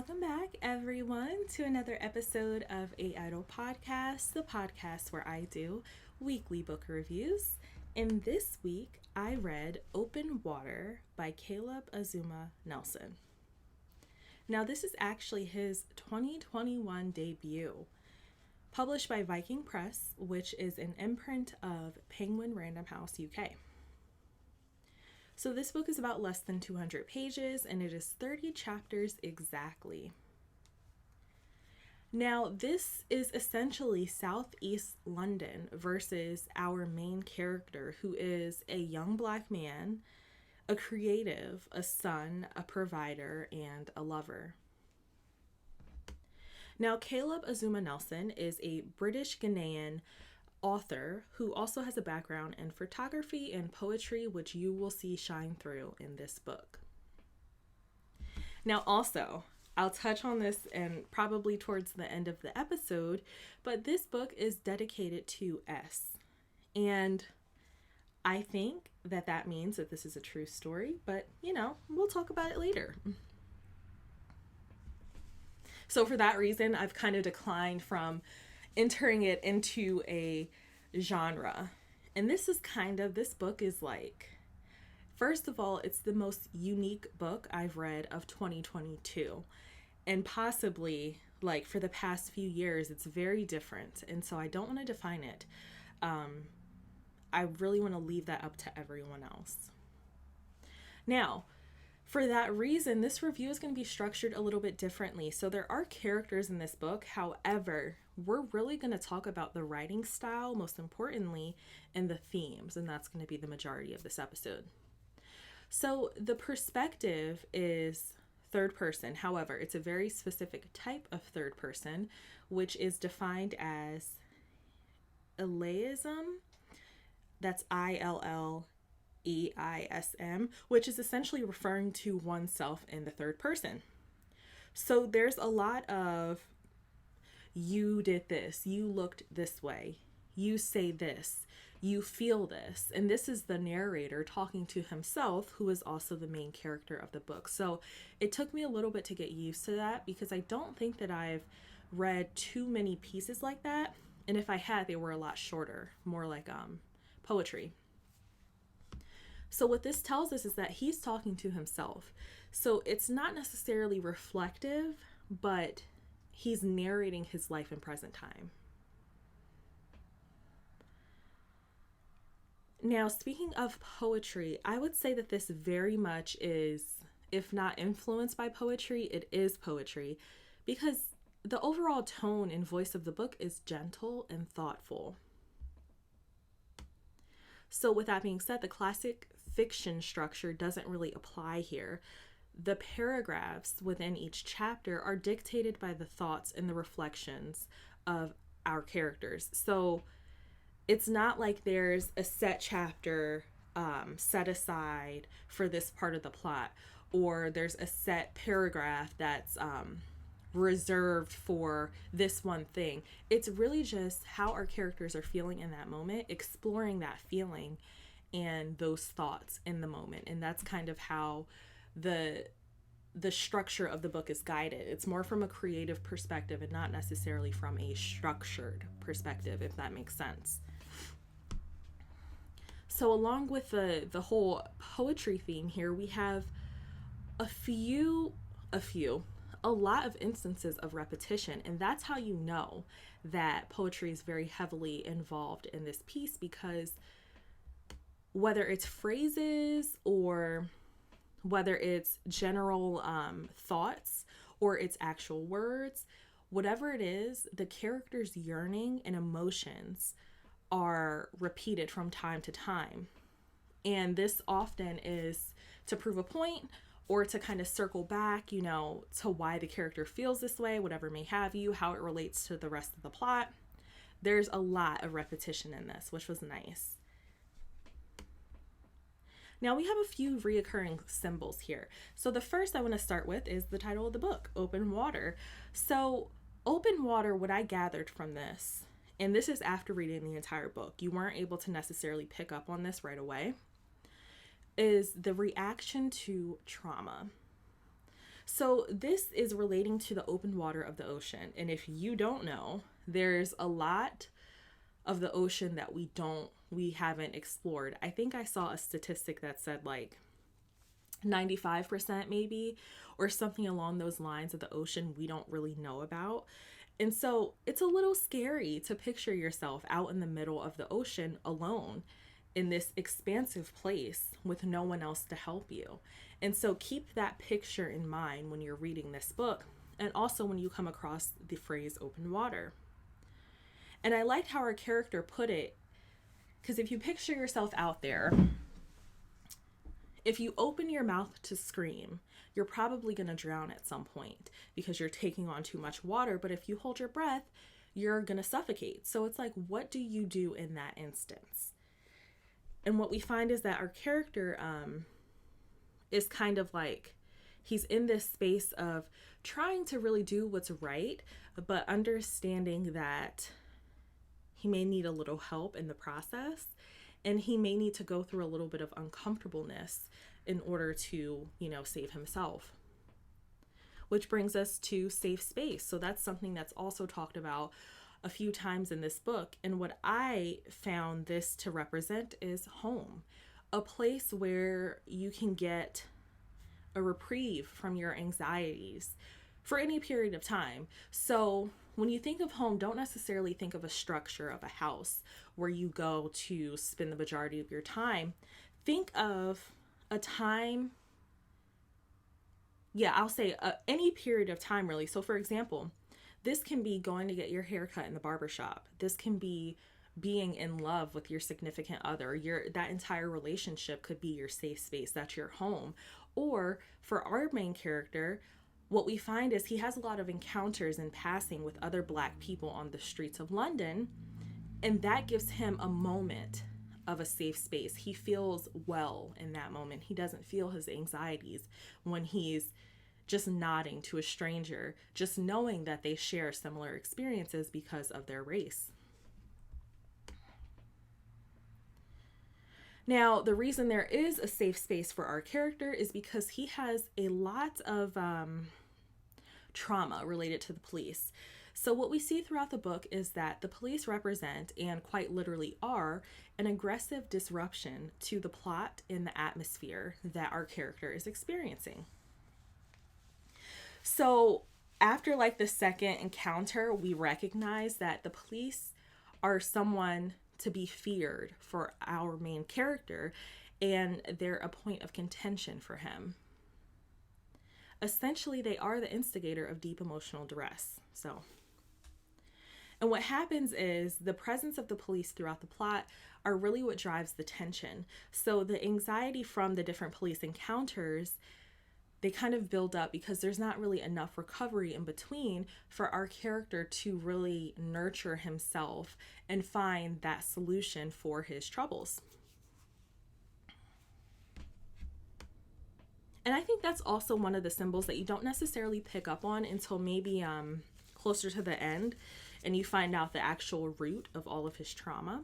Welcome back, everyone, to another episode of A.IdlePodcast, the podcast where I do weekly book reviews. And this week, I read Open Water by Caleb Azumah Nelson. Now, this is actually his 2021 debut, published by Viking Press, which is an imprint of Penguin Random House UK. So this book is about less than 200 pages, and it is 30 chapters exactly. Now, this is essentially Southeast London versus our main character, who is a young Black man, a creative, a son, a provider, and a lover. Now, Caleb Azumah Nelson is a British Ghanaian author who also has a background in photography and poetry, which you will see shine through in this book. Now, also, I'll touch on this and probably towards the end of the episode, but this book is dedicated to S. And I think that means that this is a true story, but we'll talk about it later. So for that reason, I've kind of declined from entering it into a genre. And this book is like, first of all, it's the most unique book I've read of 2022. And possibly, like, for the past few years, it's very different. And so I don't want to define it. I really want to leave that up to everyone else. Now, for that reason, this review is going to be structured a little bit differently. So there are characters in this book. However, we're really going to talk about the writing style, most importantly, and the themes. And that's going to be the majority of this episode. So the perspective is third person. However, it's a very specific type of third person, which is defined as Illism. That's ILLEISM, which is essentially referring to oneself in the third person. So there's a lot of, you did this, you looked this way, you say this, you feel this. And this is the narrator talking to himself, who is also the main character of the book. So it took me a little bit to get used to that, because I don't think that I've read too many pieces like that. And if I had, they were a lot shorter, more like poetry. So what this tells us is that he's talking to himself. So it's not necessarily reflective, but he's narrating his life in present time. Now, speaking of poetry, I would say that this very much is, if not influenced by poetry, it is poetry, because the overall tone and voice of the book is gentle and thoughtful. So with that being said, the classic fiction structure doesn't really apply here. The paragraphs within each chapter are dictated by the thoughts and the reflections of our characters. So it's not like there's a set chapter set aside for this part of the plot, or there's a set paragraph that's reserved for this one thing. It's really just how our characters are feeling in that moment, exploring that feeling and those thoughts in the moment. And that's kind of how the structure of the book is guided. It's more from a creative perspective and not necessarily from a structured perspective, if that makes sense. So along with the whole poetry theme here, we have a lot of instances of repetition. And that's how you know that poetry is very heavily involved in this piece, because whether it's phrases or whether it's general thoughts or it's actual words, whatever it is, the character's yearning and emotions are repeated from time to time. And this often is to prove a point, or to kind of circle back, to why the character feels this way, whatever may have you, how it relates to the rest of the plot. There's a lot of repetition in this, which was nice. Now we have a few reoccurring symbols here. So the first I want to start with is the title of the book, Open Water. So Open Water, what I gathered from this, and this is after reading the entire book, you weren't able to necessarily pick up on this right away, is the reaction to trauma. So this is relating to the open water of the ocean. And if you don't know, there's a lot of the ocean that we haven't explored. I think I saw a statistic that said like 95% maybe, or something along those lines of the ocean we don't really know about. And so it's a little scary to picture yourself out in the middle of the ocean alone in this expansive place with no one else to help you. And so keep that picture in mind when you're reading this book, and also when you come across the phrase open water. And I liked how our character put it, because if you picture yourself out there, if you open your mouth to scream, you're probably going to drown at some point because you're taking on too much water. But if you hold your breath, you're going to suffocate. So it's like, what do you do in that instance? And what we find is that our character is kind of like, he's in this space of trying to really do what's right, but understanding that he may need a little help in the process. And he may need to go through a little bit of uncomfortableness in order to, save himself. Which brings us to safe space. So that's something that's also talked about a few times in this book. And what I found this to represent is home, a place where you can get a reprieve from your anxieties for any period of time. So when you think of home, don't necessarily think of a structure of a house where you go to spend the majority of your time. Think of a time, I'll say any period of time really. So for example, this can be going to get your hair cut in the barbershop. This can be being in love with your significant other. That entire relationship could be your safe space. That's your home. Or for our main character, what we find is he has a lot of encounters in passing with other Black people on the streets of London, and that gives him a moment of a safe space. He feels well in that moment. He doesn't feel his anxieties when he's just nodding to a stranger, just knowing that they share similar experiences because of their race. Now, the reason there is a safe space for our character is because he has a lot of trauma related to the police. So what we see throughout the book is that the police represent, and quite literally are, an aggressive disruption to the plot and the atmosphere that our character is experiencing. So after like the second encounter, we recognize that the police are someone to be feared for our main character, and they're a point of contention for him. Essentially, they are the instigator of deep emotional duress. And what happens is the presence of the police throughout the plot are really what drives the tension. So the anxiety from the different police encounters, they kind of build up because there's not really enough recovery in between for our character to really nurture himself and find that solution for his troubles. And I think that's also one of the symbols that you don't necessarily pick up on until maybe closer to the end, and you find out the actual root of all of his trauma.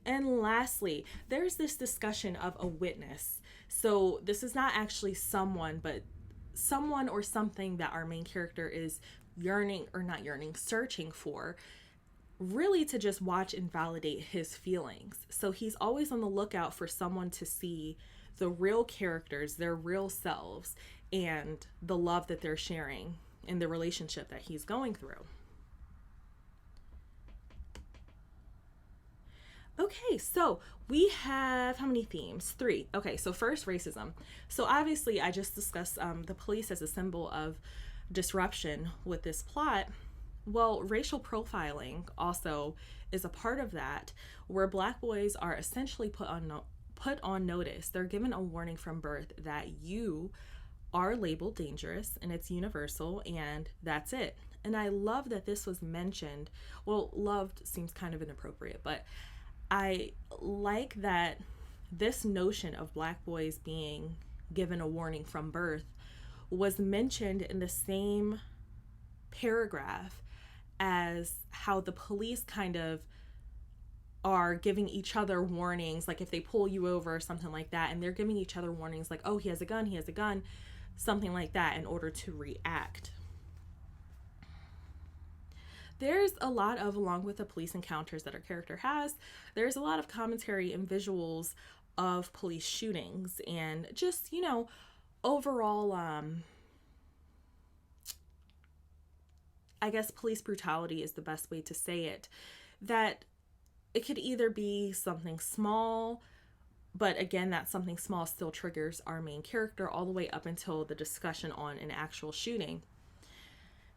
And lastly, there's this discussion of a witness. So this is not actually someone, but someone or something that our main character is searching for, really to just watch and validate his feelings. So he's always on the lookout for someone to see the real characters, their real selves, and the love that they're sharing in the relationship that he's going through. Okay, so we have how many themes? 3. Okay, so first, racism. So obviously I just discussed the police as a symbol of disruption with this plot. Well, racial profiling also is a part of that, where Black boys are essentially put on notice. They're given a warning from birth that you are labeled dangerous, and it's universal, and that's it. And I love that this was mentioned. Well, loved seems kind of inappropriate, but I like that this notion of Black boys being given a warning from birth was mentioned in the same paragraph as how the police kind of are giving each other warnings, like if they pull you over or something like that, and they're giving each other warnings like, oh, he has a gun, something like that, in order to react. There's a lot of, along with the police encounters that our character has, there's a lot of commentary and visuals of police shootings and just, overall, I guess police brutality is the best way to say it. That it could either be something small, but again, that something small still triggers our main character all the way up until the discussion on an actual shooting.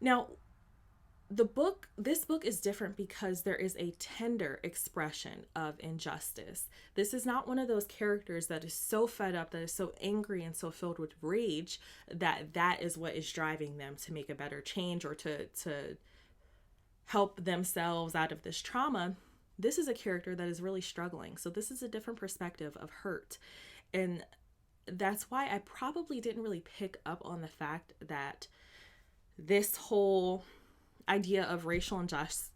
Now, this book is different because there is a tender expression of injustice. This is not one of those characters that is so fed up, that is so angry and so filled with rage that is what is driving them to make a better change or to help themselves out of this trauma. This is a character that is really struggling. So this is a different perspective of hurt. And that's why I probably didn't really pick up on the fact that this whole idea of racial injustice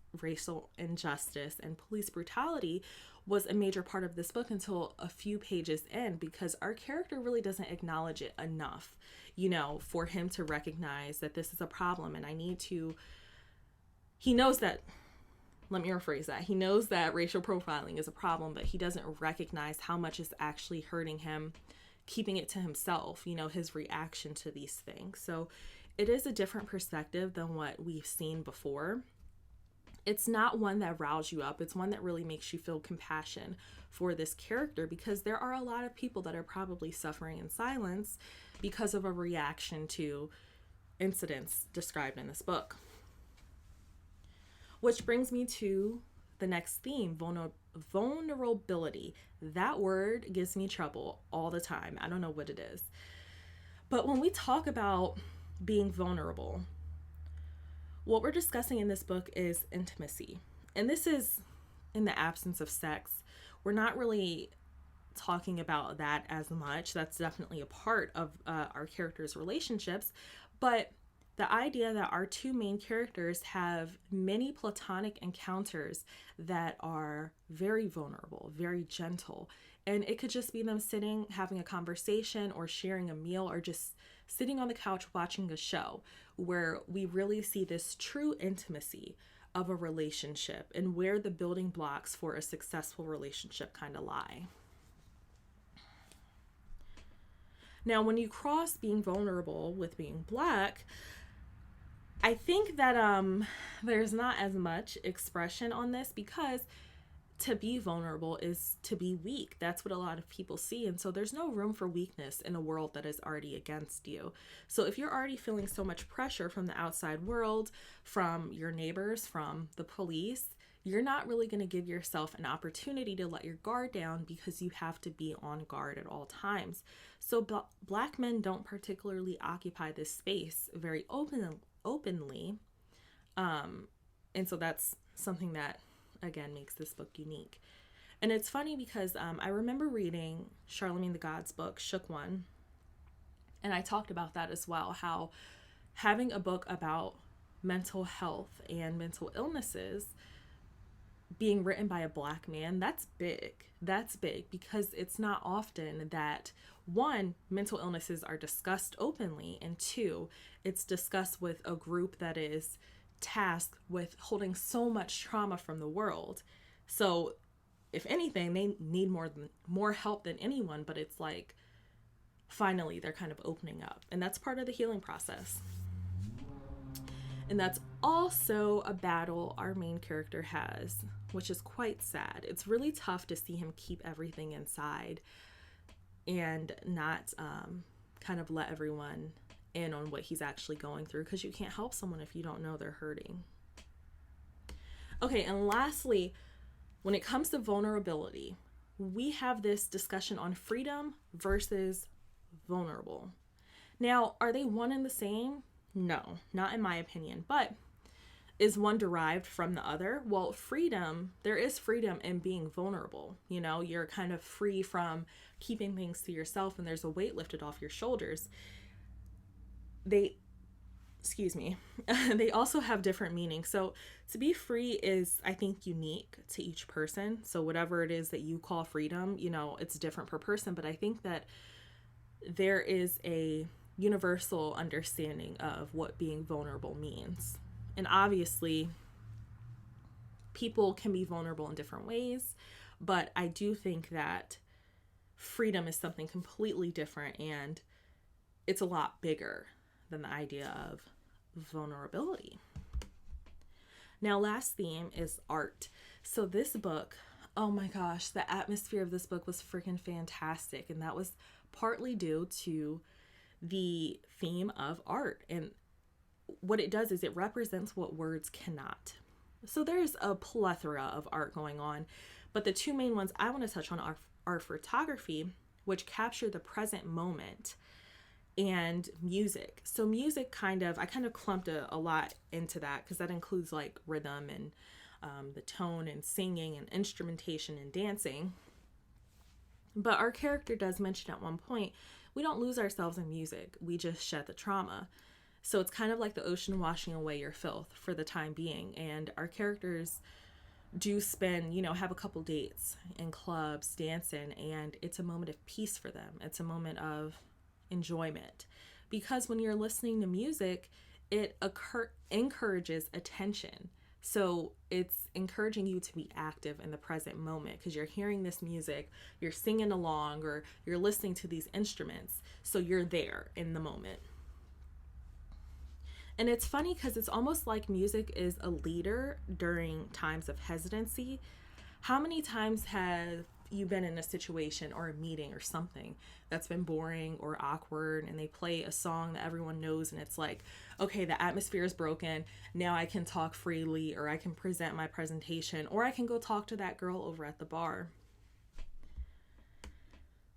and police brutality was a major part of this book until a few pages in, because our character really doesn't acknowledge it enough, for him to recognize that this is a problem. And he knows that, let me rephrase that. He knows that racial profiling is a problem, but he doesn't recognize how much is actually hurting him, keeping it to himself, his reaction to these things. So it is a different perspective than what we've seen before. It's not one that riles you up. It's one that really makes you feel compassion for this character, because there are a lot of people that are probably suffering in silence because of a reaction to incidents described in this book. Which brings me to the next theme, vulnerability. That word gives me trouble all the time. I don't know what it is. But when we talk about being vulnerable, what we're discussing in this book is intimacy. And this is in the absence of sex. We're not really talking about that as much. That's definitely a part of our characters' relationships. But the idea that our two main characters have many platonic encounters that are very vulnerable, very gentle. And it could just be them sitting, having a conversation, or sharing a meal, or just sitting on the couch watching a show, where we really see this true intimacy of a relationship and where the building blocks for a successful relationship kind of lie. Now, when you cross being vulnerable with being Black, I think that there's not as much expression on this, because to be vulnerable is to be weak. That's what a lot of people see. And so there's no room for weakness in a world that is already against you. So if you're already feeling so much pressure from the outside world, from your neighbors, from the police, you're not really going to give yourself an opportunity to let your guard down, because you have to be on guard at all times. So Black men don't particularly occupy this space very openly. And so that's something that, again, makes this book unique. And it's funny because I remember reading Charlemagne the God's book, Shook One, and I talked about that as well, how having a book about mental health and mental illnesses being written by a Black man, that's big. That's big, because it's not often that, one, mental illnesses are discussed openly, and two, it's discussed with a group that is tasked with holding so much trauma from the world. So if anything, they need more help than anyone, but it's like finally they're kind of opening up, and that's part of the healing process. And that's also a battle our main character has, which is quite sad. It's really tough to see him keep everything inside and not kind of let everyone in on what he's actually going through, because you can't help someone if you don't know they're hurting. Okay, and lastly, when it comes to vulnerability, we have this discussion on freedom versus vulnerable. Now, are they one and the same? No, not in my opinion, but is one derived from the other? Well, freedom, there is freedom in being vulnerable. You're kind of free from keeping things to yourself, and there's a weight lifted off your shoulders. excuse me, they also have different meanings. So to be free is, I think, unique to each person. So whatever it is that you call freedom, you know, it's different per person. But I think that there is a universal understanding of what being vulnerable means. And obviously, people can be vulnerable in different ways. But I do think that freedom is something completely different, and it's a lot bigger than the idea of vulnerability. Now, last theme is art. So this book, oh my gosh, the atmosphere of this book was freaking fantastic. And that was partly due to the theme of art. And what it does is it represents what words cannot. So there's a plethora of art going on, but the two main ones I want to touch on are photography, which capture the present moment, and music. So music I kind of clumped a lot into that, because that includes like rhythm and the tone and singing and instrumentation and dancing. But our character does mention at one point, we don't lose ourselves in music, we just shed the trauma. So it's kind of like the ocean washing away your filth for the time being. And our characters do spend, have a couple dates in clubs, dancing, and it's a moment of peace for them. It's a moment of enjoyment, because when you're listening to music, it encourages attention. So it's encouraging you to be active in the present moment, because you're hearing this music, you're singing along, or you're listening to these instruments, so you're there in the moment. And it's funny because it's almost like music is a leader during times of hesitancy. How many times have you been in a situation or a meeting or something that's been boring or awkward, and they play a song that everyone knows, and it's like, okay, the atmosphere is broken. Now I can talk freely, or I can present my presentation, or I can go talk to that girl over at the bar.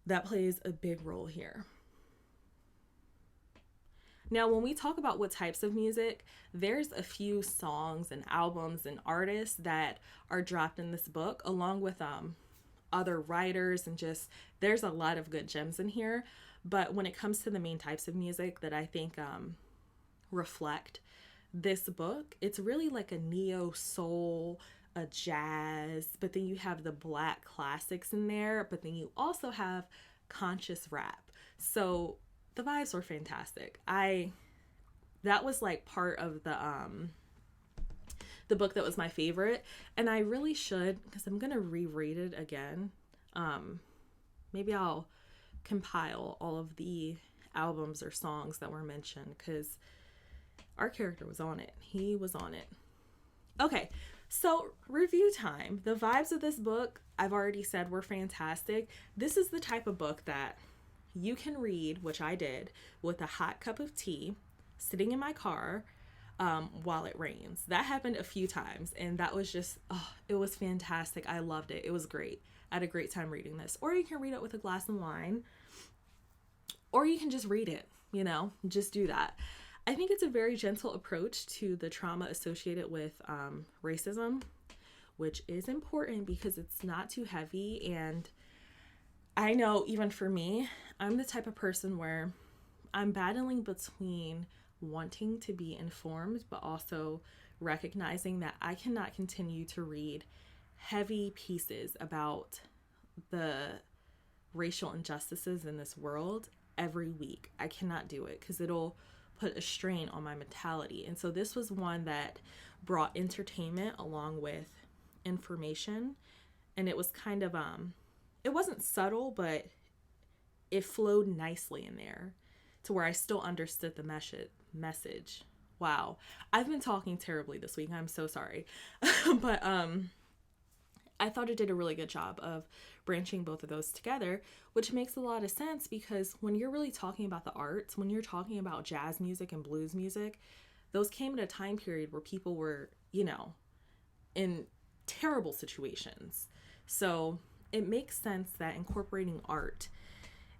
That plays a big role here. Now, when we talk about what types of music, there's a few songs and albums and artists that are dropped in this book, along with other writers, and just there's a lot of good gems in here. But when it comes to the main types of music that I think reflect this book, it's really like a neo soul, a jazz, but then you have the black classics in there, but then you also have conscious rap. So the vibes were fantastic. That was like part of the book that was my favorite, and I really should, because I'm gonna reread it again. Maybe I'll compile all of the albums or songs that were mentioned, because our character was on it. He was on it. Okay, so review time. The vibes of this book, I've already said, were fantastic. This is the type of book that you can read, which I did, with a hot cup of tea, sitting in my car, while it rains. That happened a few times, and that was just, it was fantastic. I loved it. It was great. I had a great time reading this. Or you can read it with a glass of wine, or you can just read it, just do that. I think it's a very gentle approach to the trauma associated with racism, which is important because it's not too heavy. And I know, even for me, I'm the type of person where I'm battling between wanting to be informed, but also recognizing that I cannot continue to read heavy pieces about the racial injustices in this world every week. I cannot do it, because it'll put a strain on my mentality. And so this was one that brought entertainment along with information, and it was kind of it wasn't subtle, but it flowed nicely in there to where I still understood the message. Wow. I've been talking terribly this week. I'm so sorry. But I thought it did a really good job of branching both of those together, which makes a lot of sense, because when you're really talking about the arts, when you're talking about jazz music and blues music, those came at a time period where people were, in terrible situations. So it makes sense that incorporating art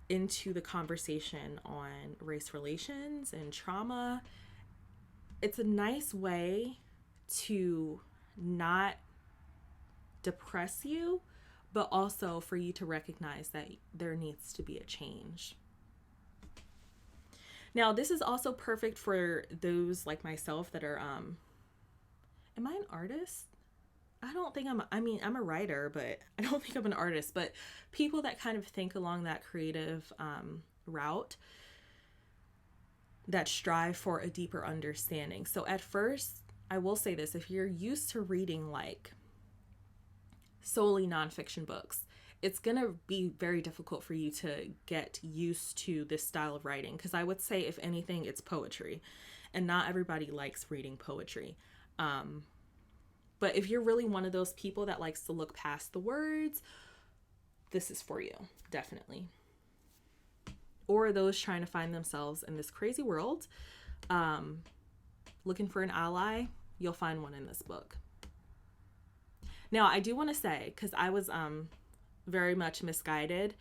into the conversation on race relations and trauma, it's a nice way to not depress you, but also for you to recognize that there needs to be a change. Now, this is also perfect for those like myself that are, am I an artist? I don't think I'm a writer, but I don't think I'm an artist, but people that kind of think along that creative route, that strive for a deeper understanding. So at first, I will say this, if you're used to reading like solely nonfiction books, it's going to be very difficult for you to get used to this style of writing. Because I would say, if anything, it's poetry. And not everybody likes reading poetry. But if you're really one of those people that likes to look past the words, this is for you, definitely. Or those trying to find themselves in this crazy world, looking for an ally, you'll find one in this book. Now, I do want to say, because I was very much misguided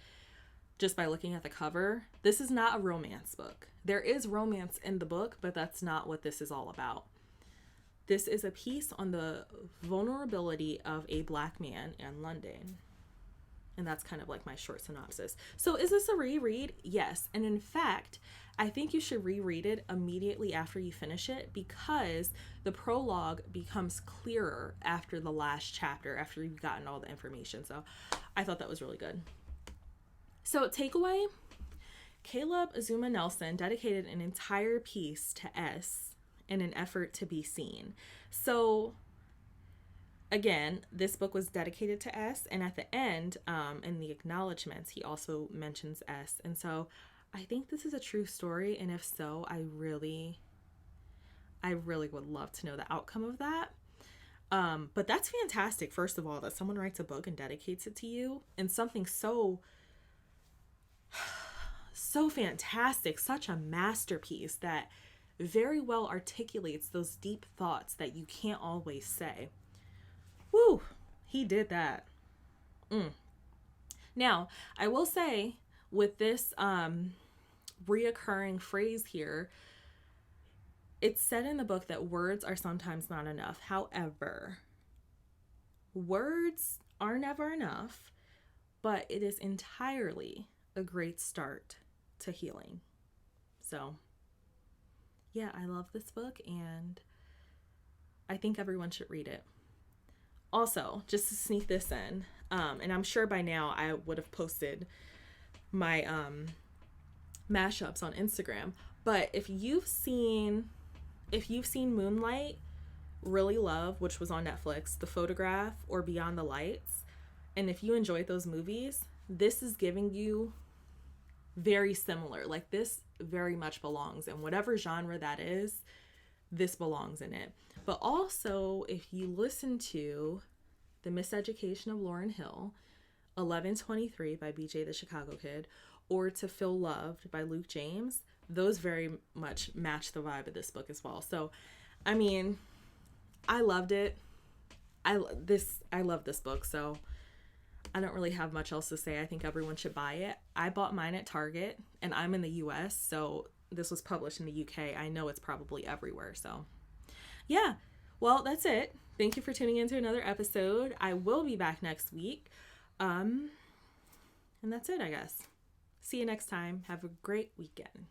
just by looking at the cover, this is not a romance book. There is romance in the book, but that's not what this is all about. This is a piece on the vulnerability of a Black man in London. And that's kind of like my short synopsis. So is this a reread? Yes. And in fact, I think you should reread it immediately after you finish it, because the prologue becomes clearer after the last chapter, after you've gotten all the information. So I thought that was really good. So takeaway, Caleb Azumah Nelson dedicated an entire piece to S in an effort to be seen. So again, this book was dedicated to S, and at the end, in the acknowledgments, he also mentions S. And so I think this is a true story, and if so, I really would love to know the outcome of that. But that's fantastic, first of all, that someone writes a book and dedicates it to you, and something so fantastic, such a masterpiece that very well articulates those deep thoughts that you can't always say. Woo, he did that. Now, I will say, with this reoccurring phrase here, it's said in the book that words are sometimes not enough. However, words are never enough, but it is entirely a great start to healing. So, yeah, I love this book, and I think everyone should read it. Also, just to sneak this in, and I'm sure by now I would have posted my mashups on Instagram, but if you've seen Moonlight, Really Love, which was on Netflix, The Photograph, or Beyond the Lights, and if you enjoyed those movies, this is giving you very similar. Like, this very much belongs in whatever genre that is. This belongs in it. But also, if you listen to The Miseducation of Lauryn Hill, 1123 by BJ the Chicago Kid, or To Feel Loved by Luke James, those very much match the vibe of this book as well. So, I mean, I loved it. I love this book, so I don't really have much else to say. I think everyone should buy it. I bought mine at Target, and I'm in the US, so this was published in the UK. I know it's probably everywhere, so yeah. Well, that's it. Thank you for tuning into another episode. I will be back next week. And that's it, I guess. See you next time. Have a great weekend.